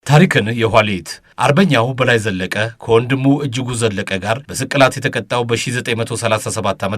ታሪክን የኋሊት አርበኛው በላይ ዘለቀ ከወንድሙ እጅጉ ዘለቀ ጋር በስቅላት የተቀጣው በ1937 ዓ.ም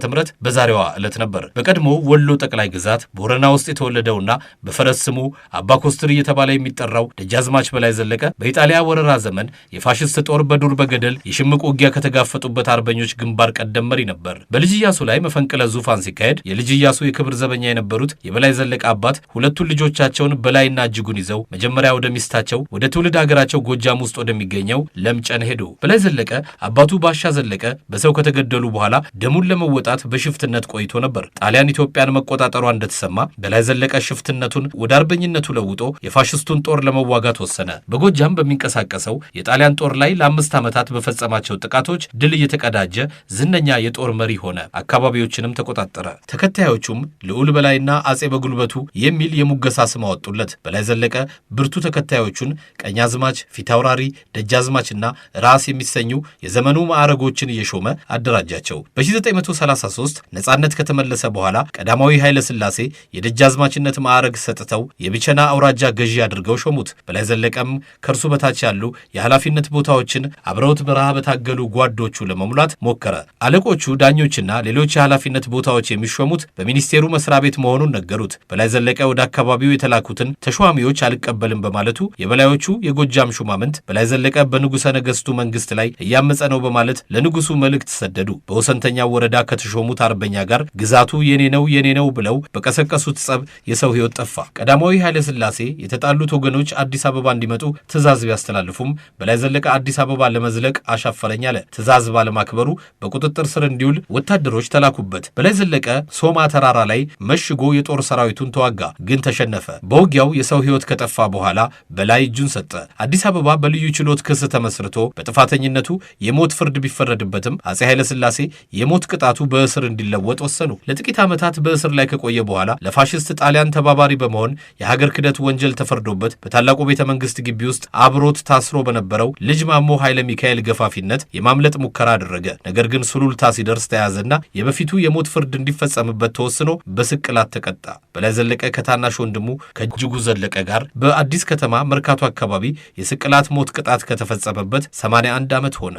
በዛሬዋ ዕለት ነበር። በቀድሞ ወሎ ጠቅላይ ግዛት ቦረና ውስጥ የተወለደውና በፈረስ ስሙ አባ ኮስትር እየተባለ የሚጠራው ደጃዝማች በላይ ዘለቀ በኢጣሊያ ወረራ ዘመን የፋሽስት ጦር በዱር በገደል የሽምቅ ውጊያ ከተጋፈጡበት አርበኞች ግንባር ቀደም መሪ ነበር። በልጅ ኢያሱ ላይ መፈንቅለ ዙፋን ሲካሄድ የልጅ ኢያሱ የክብር ዘበኛ የነበሩት የበላይ ዘለቀ አባት ሁለቱን ልጆቻቸውን በላይና እጅጉን ይዘው መጀመሪያ ወደ ሚስታቸው ወደ ትውልድ ሀገራቸው ጎጃም ውስጥ ወደሚገኘው ለምጨን ሄዱ። በላይ ዘለቀ አባቱ ባሻ ዘለቀ በሰው ከተገደሉ በኋላ ደሙን ለመወጣት በሽፍትነት ቆይቶ ነበር። ጣሊያን ኢትዮጵያን መቆጣጠሯ እንደተሰማ በላይ ዘለቀ ሽፍትነቱን ወደ አርበኝነቱ ለውጦ የፋሽስቱን ጦር ለመዋጋት ወሰነ። በጎጃም በሚንቀሳቀሰው የጣሊያን ጦር ላይ ለ5 ዓመታት በፈጸማቸው ጥቃቶች ድል እየተቀዳጀ ዝነኛ የጦር መሪ ሆነ። አካባቢዎችንም ተቆጣጠረ። ተከታዮቹም ልዑል በላይና አጼ በጉልበቱ የሚል የሙገሳ ስም አወጡለት። በላይ ዘለቀ ብርቱ ተከታዮቹን ቀኛዝማች፣ ፊታውራሪ፣ ደጃዝማችና ራስ የሚሰኙ የዘመኑ ማዕረጎችን እየሾመ አደራጃቸው። በ1933 ነጻነት ከተመለሰ በኋላ ቀዳማዊ ኃይለ ሥላሴ የደጃዝማችነት ማዕረግ ሰጥተው የቢቸና አውራጃ ገዢ አድርገው ሾሙት። በላይ ዘለቀም ከእርሱ በታች ያሉ የኃላፊነት ቦታዎችን አብረውት በረሃ በታገሉ ጓዶቹ ለመሙላት ሞከረ። አለቆቹ ዳኞችና ሌሎች የኃላፊነት ቦታዎች የሚሾሙት በሚኒስቴሩ መስሪያ ቤት መሆኑን ነገሩት። በላይ ዘለቀ ወደ አካባቢው የተላኩትን ተሿሚዎች አልቀበልም በማለቱ የበላዮቹ የጎጃም ሹማምንት በላይ ዘለቀ በንጉሠ ነገሥቱ መንግሥት ላይ እያመፀ ነው በማለት ለንጉሡ መልእክት ሰደዱ። በወሰንተኛው ወረዳ ከተሾሙት አርበኛ ጋር ግዛቱ የኔ ነው ብለው በቀሰቀሱት ጸብ የሰው ሕይወት ጠፋ። ቀዳማዊ ኃይለ ሥላሴ የተጣሉት ወገኖች አዲስ አበባ እንዲመጡ ትእዛዝ ቢያስተላልፉም በላይ ዘለቀ አዲስ አበባ ለመዝለቅ አሻፈረኝ አለ። ትእዛዝ ባለማክበሩ በቁጥጥር ስር እንዲውል ወታደሮች ተላኩበት። በላይ ዘለቀ ሶማ ተራራ ላይ መሽጎ የጦር ሰራዊቱን ተዋጋ፣ ግን ተሸነፈ። በውጊያው የሰው ሕይወት ከጠፋ በኋላ በላይ እጁን ሰጠ። አዲስ አበባ በልዩ ችሎት ክስ ተመስርቶ በጥፋተኝነቱ የሞት ፍርድ ቢፈረድበትም አጼ ኃይለ ሥላሴ የሞት ቅጣቱ በእስር እንዲለወጥ ወሰኑ። ለጥቂት ዓመታት በእስር ላይ ከቆየ በኋላ ለፋሽስት ጣሊያን ተባባሪ በመሆን የሀገር ክደት ወንጀል ተፈርዶበት በታላቁ ቤተ መንግሥት ግቢ ውስጥ አብሮት ታስሮ በነበረው ልጅ ማሞ ኃይለ ሚካኤል ገፋፊነት የማምለጥ ሙከራ አደረገ። ነገር ግን ሱሉልታ ሲደርስ ተያዘና የበፊቱ የሞት ፍርድ እንዲፈጸምበት ተወስኖ በስቅላት ተቀጣ። በላይ ዘለቀ ከታናሽ ወንድሙ ከእጅጉ ዘለቀ ጋር በአዲስ ከተማ መርካቶ አካባቢ የስቅላት ሞት ቅጣት ከተፈጸመበት 81 ዓመት ሆነ።